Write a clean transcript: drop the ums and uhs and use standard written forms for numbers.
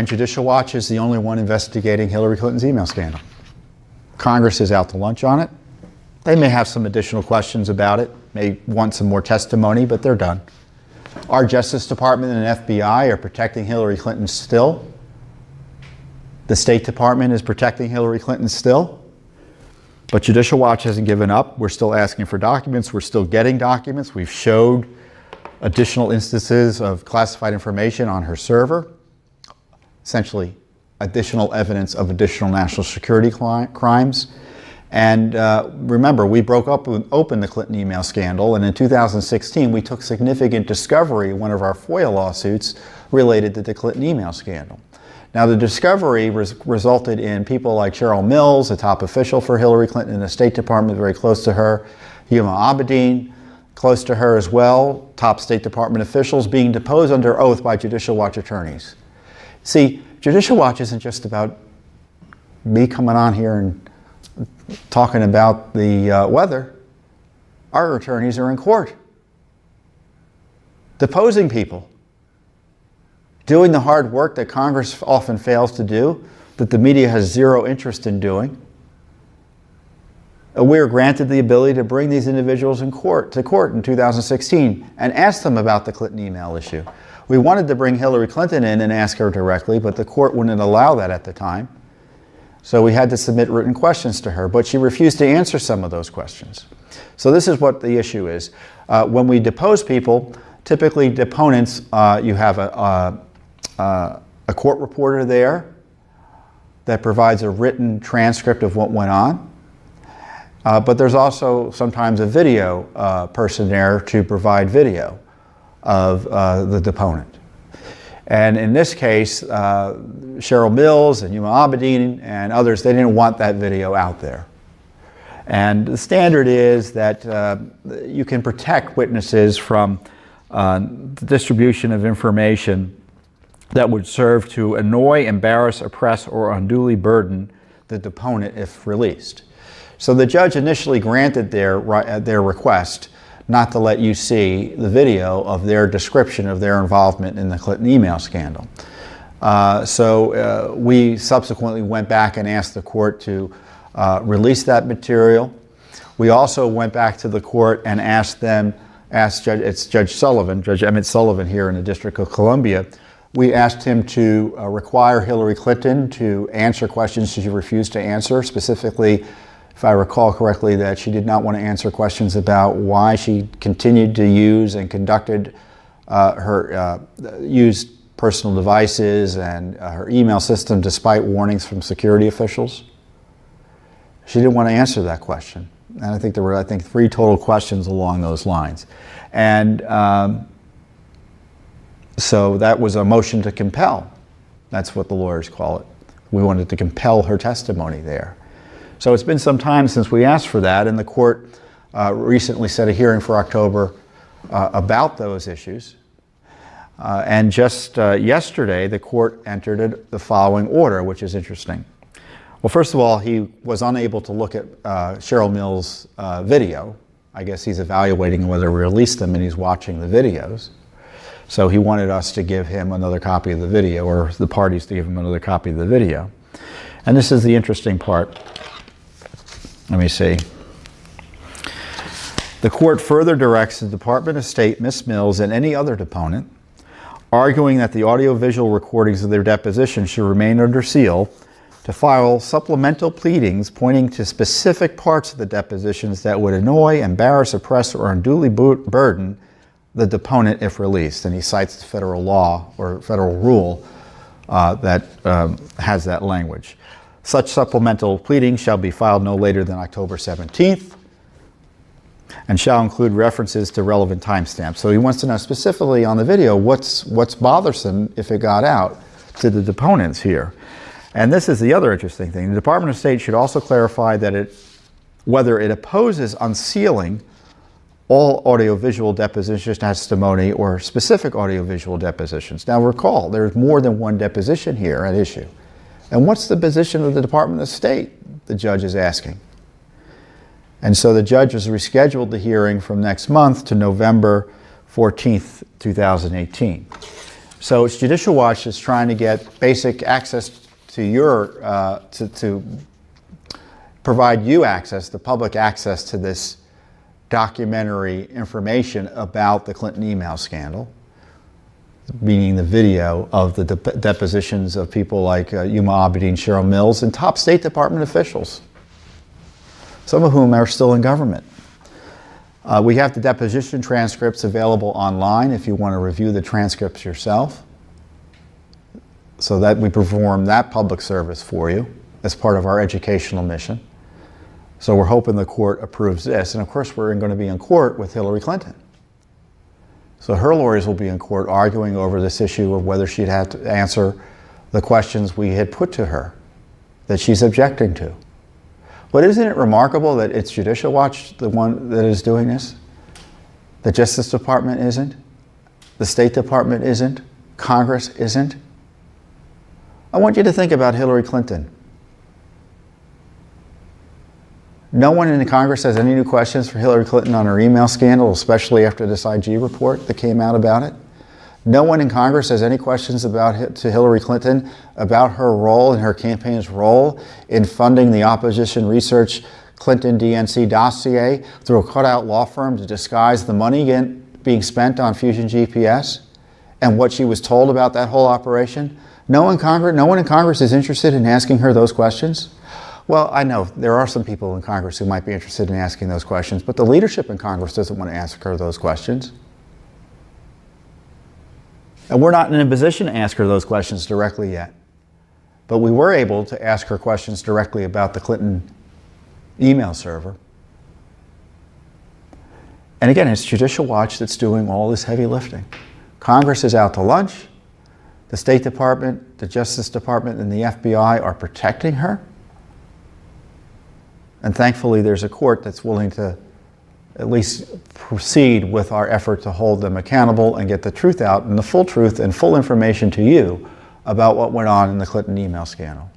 And Judicial Watch is the only one investigating Hillary Clinton's email scandal. Congress is out to lunch on it. They may have some additional questions about it, may want some more testimony, but they're done. Our Justice Department and FBI are protecting Hillary Clinton still. The State Department is protecting Hillary Clinton still. But Judicial Watch hasn't given up. We're still asking for documents. We're still getting documents. We've showed additional instances of classified information on her server. Essentially, additional evidence of additional national security crimes. And remember, we broke open the Clinton email scandal, and in 2016 we took significant discovery in one of our FOIA lawsuits related to the Clinton email scandal. Now, the discovery resulted in people like Cheryl Mills, a top official for Hillary Clinton in the State Department, very close to her, Huma Abedin, close to her as well, top State Department officials being deposed under oath by Judicial Watch attorneys. See, Judicial Watch isn't just about me coming on here and talking about the weather. Our attorneys are in court, deposing people, doing the hard work that Congress often fails to do, that the media has zero interest in doing. We were granted the ability to bring these individuals to court in 2016 and ask them about the Clinton email issue. We wanted to bring Hillary Clinton in and ask her directly, but the court wouldn't allow that at the time. So we had to submit written questions to her, but she refused to answer some of those questions. So this is what the issue is. When we depose people, typically deponents, you have a court reporter there that provides a written transcript of what went on. But there's also sometimes a video person there to provide video of the deponent. And in this case, Cheryl Mills and Huma Abedin and others, they didn't want that video out there. And the standard is that you can protect witnesses from the distribution of information that would serve to annoy, embarrass, oppress, or unduly burden the deponent if released. So the judge initially granted their request not to let you see the video of their description of their involvement in the Clinton email scandal. So we subsequently went back and asked the court to release that material. We also went back to the court and asked Judge Sullivan, Judge Emmett Sullivan here in the District of Columbia, we asked him to require Hillary Clinton to answer questions she refused to answer, specifically, if I recall correctly, that she did not want to answer questions about why she continued to use and conducted used personal devices and her email system despite warnings from security officials. She didn't want to answer that question. And I think there were, 3 total questions along those lines. And so that was a motion to compel. That's what the lawyers call it. We wanted to compel her testimony there. So it's been some time since we asked for that, and the court recently set a hearing for October about those issues. And just yesterday, the court entered the following order, which is interesting. Well, first of all, he was unable to look at Cheryl Mills' video. I guess he's evaluating whether to release them, and he's watching the videos. So he wanted us to give him another copy of the video, or the parties to give him another copy of the video. And this is the interesting part. Let me see. The court further directs the Department of State, Ms. Mills, and any other deponent, arguing that the audiovisual recordings of their deposition should remain under seal, to file supplemental pleadings pointing to specific parts of the depositions that would annoy, embarrass, oppress, or unduly burden the deponent if released. And he cites the federal law or federal rule that has that language. Such supplemental pleadings shall be filed no later than October 17th and shall include references to relevant timestamps. So he wants to know specifically on the video what's bothersome if it got out to the deponents here. And this is the other interesting thing. The Department of State should also clarify that whether it opposes unsealing all audiovisual deposition testimony or specific audiovisual depositions. Now recall, there's more than one deposition here at issue. And what's the position of the Department of State, the judge is asking. And so the judge has rescheduled the hearing from next month to November 14th, 2018. So it's Judicial Watch that's trying to get basic access to your, to provide you access, the public access to this documentary information about the Clinton email scandal, meaning the video of the depositions of people like Yuma Abedin, Cheryl Mills, and top State Department officials, some of whom are still in government. We have the deposition transcripts available online if you want to review the transcripts yourself, so that we perform that public service for you as part of our educational mission. So we're hoping the court approves this. And of course, we're going to be in court with Hillary Clinton. So her lawyers will be in court arguing over this issue of whether she'd have to answer the questions we had put to her that she's objecting to. But isn't it remarkable that it's Judicial Watch, the one that is doing this? The Justice Department isn't. The State Department isn't. Congress isn't. I want you to think about Hillary Clinton. No one in the Congress has any new questions for Hillary Clinton on her email scandal, especially after this IG report that came out about it. No one in Congress has any questions to Hillary Clinton about her role and her campaign's role in funding the opposition research Clinton DNC dossier through a cutout law firm to disguise the money being spent on Fusion GPS and what she was told about that whole operation. No one in Congress is interested in asking her those questions. Well, I know there are some people in Congress who might be interested in asking those questions, but the leadership in Congress doesn't want to ask her those questions. And we're not in a position to ask her those questions directly yet. But we were able to ask her questions directly about the Clinton email server. And again, it's Judicial Watch that's doing all this heavy lifting. Congress is out to lunch. The State Department, the Justice Department, and the FBI are protecting her. And thankfully, there's a court that's willing to at least proceed with our effort to hold them accountable and get the truth out and the full truth and full information to you about what went on in the Clinton email scandal.